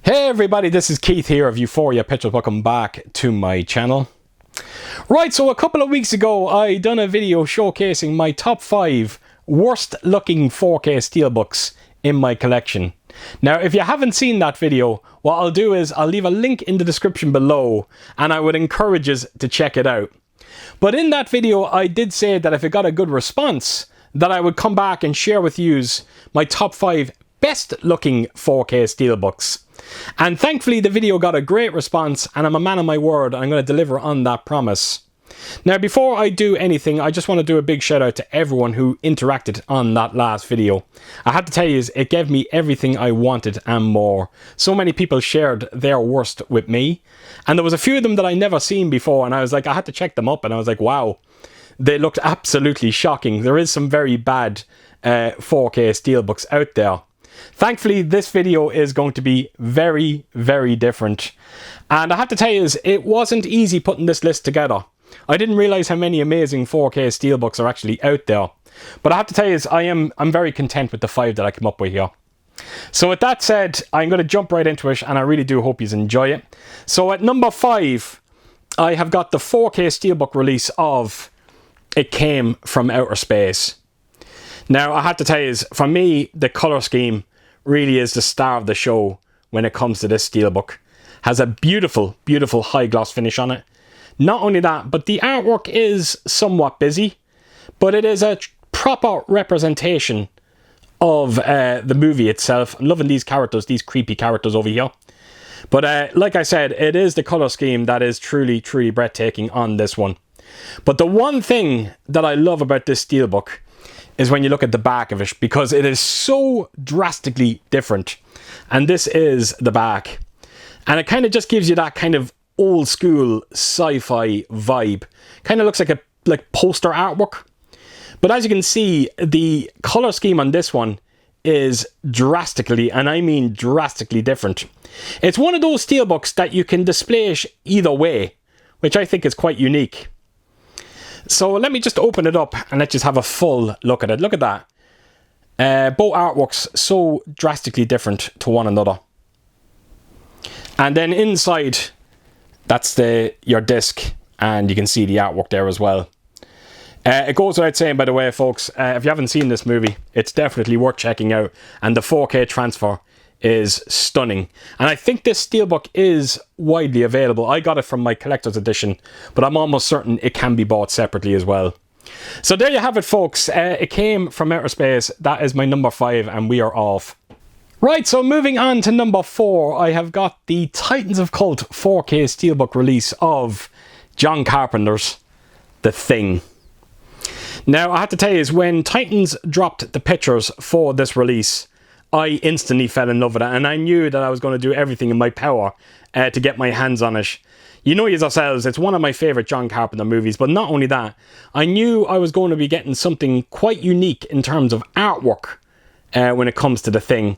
Hey everybody, this is Keith here of Euphoria Pictures. Welcome back to my channel. Right, so a couple of weeks ago I done a video showcasing my top 5 worst looking 4K steelbooks in my collection. Now if you haven't seen that video, what I'll do is I'll leave a link in the description below and I would encourage you to check it out. But in that video I did say that if it got a good response that I would come back and share with you my top 5 best looking 4K steelbooks. And thankfully the video got a great response and I'm a man of my word and I'm going to deliver on that promise. Now before I do anything, I just want to do a big shout out to everyone who interacted on that last video. I have to tell you, it gave me everything I wanted and more. So many people shared their worst with me, and there was a few of them that I never seen before, and I was like, I had to check them up, and I was like, wow, they looked absolutely shocking. There is some very bad 4K steelbooks out there. Thankfully, this video is going to be very, very different. And I have to tell you, it wasn't easy putting this list together. I didn't realize how many amazing 4K steelbooks are actually out there. But I have to tell you, I'm very content with the 5 that I came up with here. So with that said, I'm going to jump right into it, and I really do hope you enjoy it. So at number 5, I have got the 4K steelbook release of It Came From Outer Space. Now, I have to tell you, for me, the colour scheme really is the star of the show when it comes to this steelbook. Has a beautiful, beautiful high gloss finish on it. Not only that, but the artwork is somewhat busy, but it is a proper representation of the movie itself. I'm loving these characters, these creepy characters over here. But like I said, it is the colour scheme that is truly, truly breathtaking on this one. But the one thing that I love about this steelbook is when you look at the back of it, because it is so drastically different. And this is the back. And it kind of just gives you that kind of old school sci-fi vibe. Kind of looks like a poster artwork. But as you can see, the color scheme on this one is drastically, and I mean drastically different. It's one of those steelbooks that you can display either way, which I think is quite unique. So let me just open it up and let's just have a full look at it. Look at that. Both artworks so drastically different to one another. And then inside, that's your disc, and you can see the artwork there as well. It goes without saying, by the way, folks, if you haven't seen this movie, it's definitely worth checking out. And the 4K transfer is stunning. And I think this steelbook is widely available. I got it from my collector's edition, but I'm almost certain it can be bought separately as well. So there you have it, folks. It Came From Outer Space. That is my number 5, and we are off. Right, so moving on to number 4, I have got the Titans of Cult 4K steelbook release of John Carpenter's The Thing. Now, I have to tell you, when Titans dropped the pictures for this release, I instantly fell in love with it, and I knew that I was going to do everything in my power to get my hands on it. You know yourselves, it's one of my favourite John Carpenter movies, but not only that, I knew I was going to be getting something quite unique in terms of artwork when it comes to The Thing.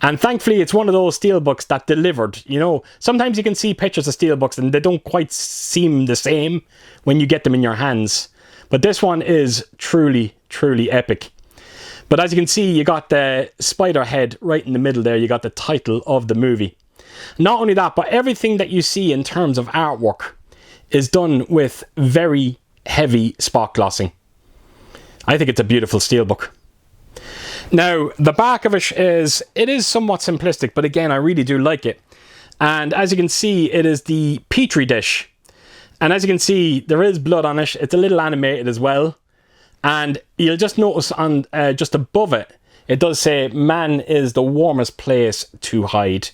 And thankfully, it's one of those steelbooks that delivered. You know, sometimes you can see pictures of steelbooks and they don't quite seem the same when you get them in your hands. But this one is truly, truly epic. But as you can see, you got the spider head right in the middle there. You got the title of the movie. Not only that, but everything that you see in terms of artwork is done with very heavy spot glossing. I think it's a beautiful steelbook. Now, the back of it is somewhat simplistic, but again, I really do like it. And as you can see, it is the Petri dish. And as you can see, there is blood on it. It's a little animated as well. And you'll just notice on just above it, it does say, "Man is the warmest place to hide."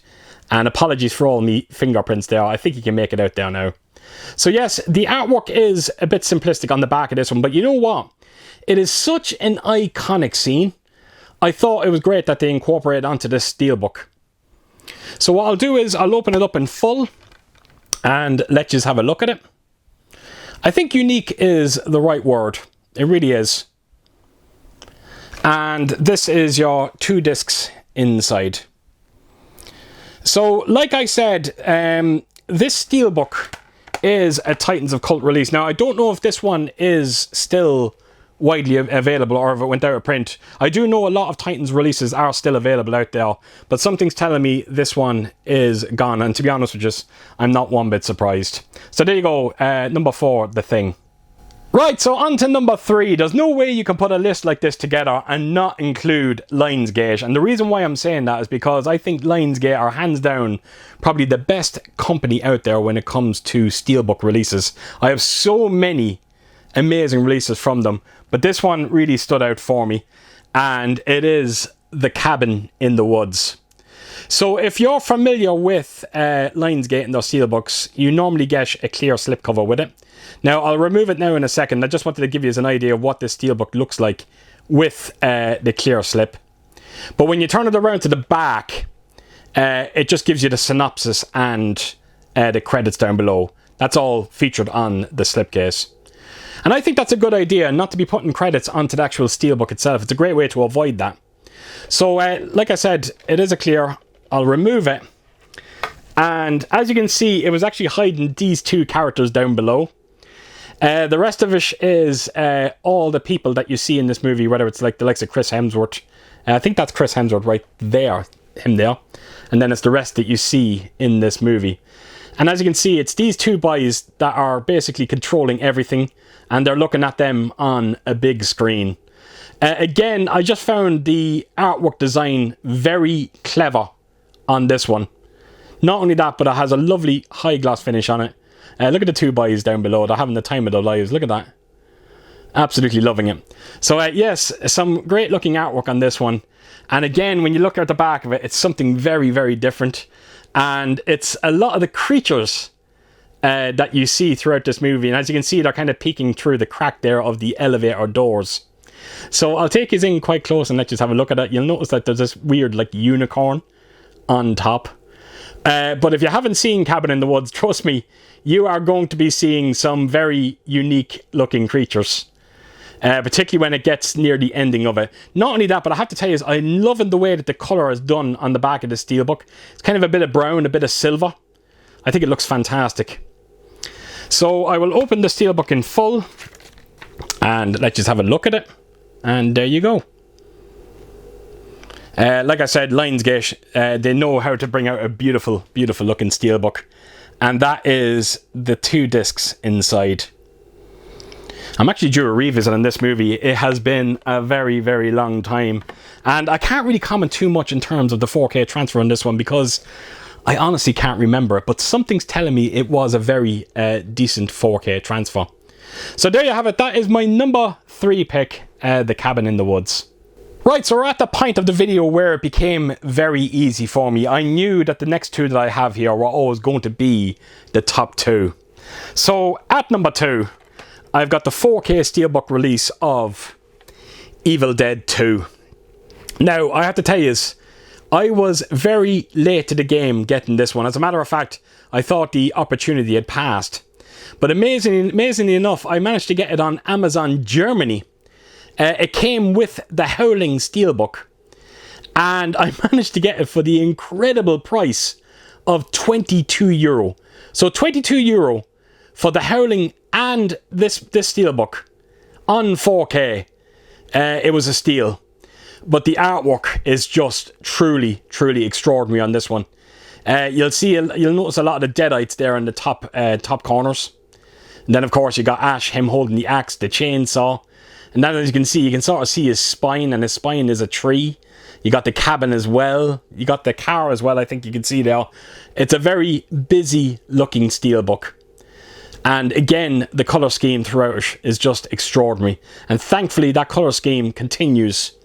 And apologies for all me fingerprints there. I think you can make it out there now. So yes, the artwork is a bit simplistic on the back of this one. But you know what? It is such an iconic scene. I thought it was great that they incorporated onto this steelbook. So what I'll do is I'll open it up in full and let you have a look at it. I think unique is the right word. It really is. And this is your 2 discs inside. So, like I said, this steelbook is a Titans of Cult release. Now, I don't know if this one is still widely available or if it went out of print. I do know a lot of Titans releases are still available out there, but something's telling me this one is gone, and to be honest with you, I'm not one bit surprised. So there you go, number 4, The Thing. Right, so on to number 3. There's no way you can put a list like this together and not include Lionsgate. And the reason why I'm saying that is because I think Lionsgate are hands down probably the best company out there when it comes to Steelbook releases. I have so many amazing releases from them, but this one really stood out for me, and it is The Cabin in the Woods. So if you're familiar with Lionsgate and their Steelbooks, you normally get a clear slipcover with it. Now, I'll remove it now in a second. I just wanted to give you an idea of what this Steelbook looks like with the clear slip. But when you turn it around to the back, it just gives you the synopsis and the credits down below. That's all featured on the slipcase. And I think that's a good idea, not to be putting credits onto the actual Steelbook itself. It's a great way to avoid that. So, like I said, it is a clear. I'll remove it. And as you can see, it was actually hiding these 2 characters down below. The rest of it is all the people that you see in this movie, whether it's like the likes of Chris Hemsworth. I think that's Chris Hemsworth right there, him there. And then it's the rest that you see in this movie. And as you can see, it's these 2 boys that are basically controlling everything, and they're looking at them on a big screen. Again, I just found the artwork design very clever on this one. Not only that, but it has a lovely high gloss finish on it. Look at the 2 boys down below. They're having the time of their lives. Look at that. Absolutely loving it. So yes, some great looking artwork on this one. And again, when you look at the back of it, it's something very, very different. And it's a lot of the creatures that you see throughout this movie. And as you can see, they're kind of peeking through the crack there of the elevator doors. So I'll take you in quite close and let you have a look at it. You'll notice that there's this weird like unicorn on top. But if you haven't seen Cabin in the Woods, trust me, you are going to be seeing some very unique looking creatures. Particularly when it gets near the ending of it. Not only that, but I have to tell you, I'm loving the way that the colour is done on the back of the Steelbook. It's kind of a bit of brown, a bit of silver. I think it looks fantastic. So I will open the Steelbook in full and let's just have a look at it. And there you go. Like I said, Lionsgate, they know how to bring out a beautiful, beautiful looking Steelbook. And that is the 2 discs inside. I'm actually due a revisit on this movie. It has been a very, very long time. And I can't really comment too much in terms of the 4K transfer on this one because I honestly can't remember it. But something's telling me it was a very decent 4K transfer. So there you have it. That is my number 3 pick, The Cabin in the Woods. Right, so we're at the point of the video where it became very easy for me. I knew that the next 2 that I have here were always going to be the top 2. So at number 2, I've got the 4K Steelbook release of Evil Dead 2. Now, I have to tell you, I was very late to the game getting this one. As a matter of fact, I thought the opportunity had passed. But amazingly enough, I managed to get it on Amazon Germany. It came with the Howling Steelbook. And I managed to get it for the incredible price of €22. So €22 for the Howling and this Steelbook on 4K. It was a steal. But the artwork is just truly, truly extraordinary on this one. You'll notice a lot of the deadites there in the top corners. And then of course you got Ash, him holding the axe, the chainsaw. And then as you can see, you can sort of see his spine, and his spine is a tree. You got the cabin as well. You got the car as well, I think you can see there. It's a very busy looking Steelbook. And again, the colour scheme throughout it is just extraordinary. And thankfully that colour scheme continues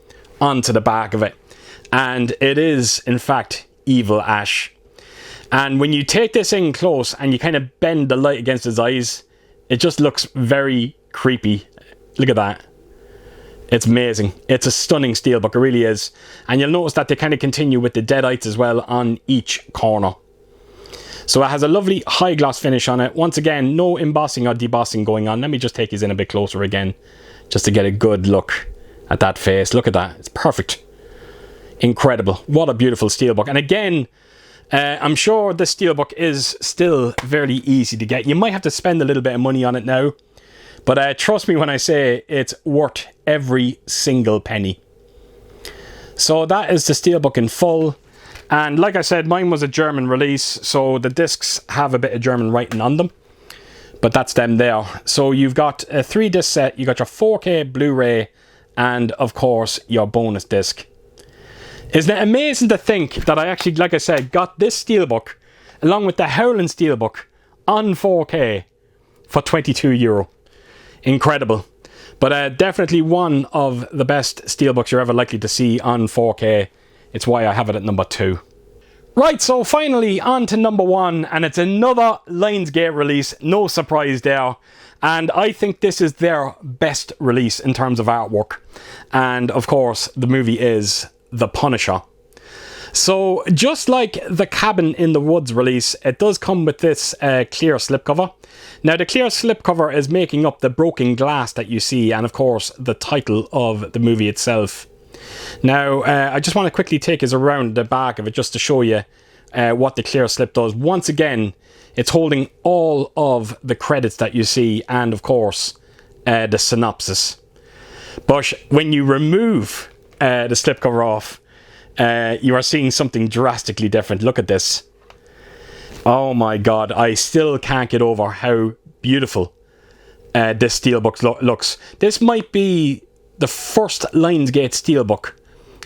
onto the back of it. And it is, in fact, Evil Ash. And when you take this in close and you kind of bend the light against his eyes, it just looks very creepy. Look at that. It's amazing. It's a stunning Steelbook, it really is. And you'll notice that they kind of continue with the deadites as well on each corner. So it has a lovely high gloss finish on it. Once again, no embossing or debossing going on. Let me just take you in a bit closer again, just to get a good look at that face. Look at that. It's perfect. Incredible. What a beautiful Steelbook. And again, I'm sure this Steelbook is still very easy to get. You might have to spend a little bit of money on it now. But trust me when I say it's worth every single penny. So that is the Steelbook in full. And like I said, mine was a German release, so the discs have a bit of German writing on them. But that's them there. So you've got a 3-disc set, you got your 4K Blu-ray, and of course your bonus disc. Isn't it amazing to think that I actually, like I said, got this Steelbook along with the Howland Steelbook on 4K for €22. Incredible. But definitely one of the best Steelbooks you're ever likely to see on 4K. It's why I have it at number 2. Right, so finally on to number 1, and it's another Lionsgate release, no surprise there. And I think this is their best release in terms of artwork. And of course, the movie is The Punisher. So just like the Cabin in the Woods release, it does come with this clear slipcover. Now the clear slipcover is making up the broken glass that you see, and of course the title of the movie itself. Now I just want to quickly take us around the back of it just to show you what the clear slip does. Once again, it's holding all of the credits that you see, and of course the synopsis. But when you remove the slipcover off, you are seeing something drastically different. Look at this. Oh my god, I still can't get over how beautiful this Steelbook looks. This might be the first Lionsgate Steelbook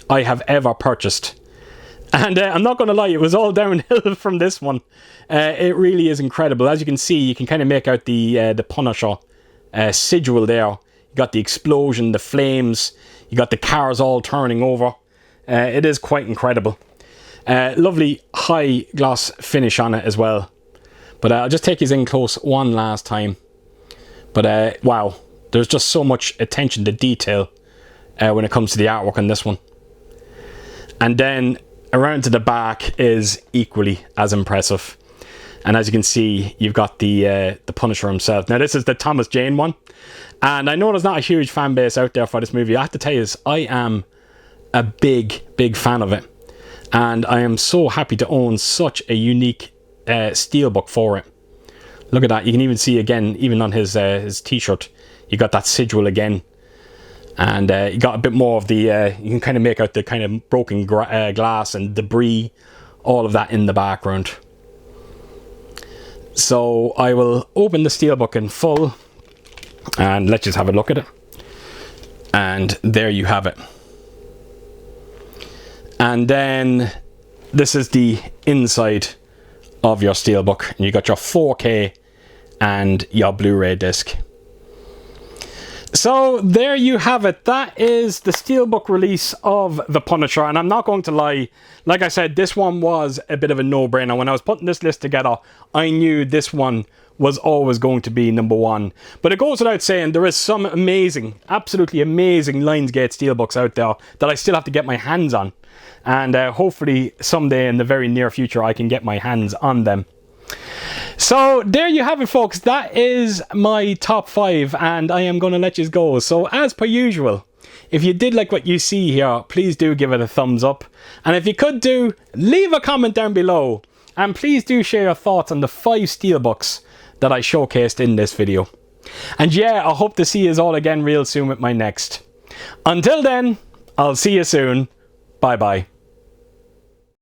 I have ever purchased. And I'm not going to lie, it was all downhill from this one. It really is incredible. As you can see, you can kind of make out the Punisher sigil there. You got the explosion, the flames, you got the cars all turning over. It is quite incredible. Lovely high gloss finish on it as well. But I'll just take you in close one last time. But wow, there's just so much attention to detail when it comes to the artwork on this one. And then around to the back is equally as impressive. And as you can see, you've got the Punisher himself. Now this is the Thomas Jane one. And I know there's not a huge fan base out there for this movie. I have to tell you, I am a big fan of it, and I am so happy to own such a unique Steelbook for it. Look at that. You can even see again, even on his t-shirt, you got that sigil again, and you got a bit more of the you can kind of make out the kind of broken glass and debris, all of that in the background. So I will open the Steelbook in full and let's just have a look at it. And there you have it. And then this is the inside of your Steelbook. And you got your 4K and your Blu-ray disc. So there you have it. That is the Steelbook release of The Punisher. And I'm not going to lie, like I said, this one was a bit of a no-brainer. When I was putting this list together, I knew this one was always going to be number 1. But it goes without saying, there is some amazing, absolutely amazing Lionsgate Steelbooks out there that I still have to get my hands on. And hopefully someday in the very near future I can get my hands on them. So there you have it, folks. That is my top 5, and I am going to let you go. So as per usual, if you did like what you see here, please do give it a thumbs up. And if you could do, leave a comment down below. And please do share your thoughts on the 5 Steelbooks that I showcased in this video. And yeah, I hope to see you all again real soon with my next. Until then, I'll see you soon. Bye bye.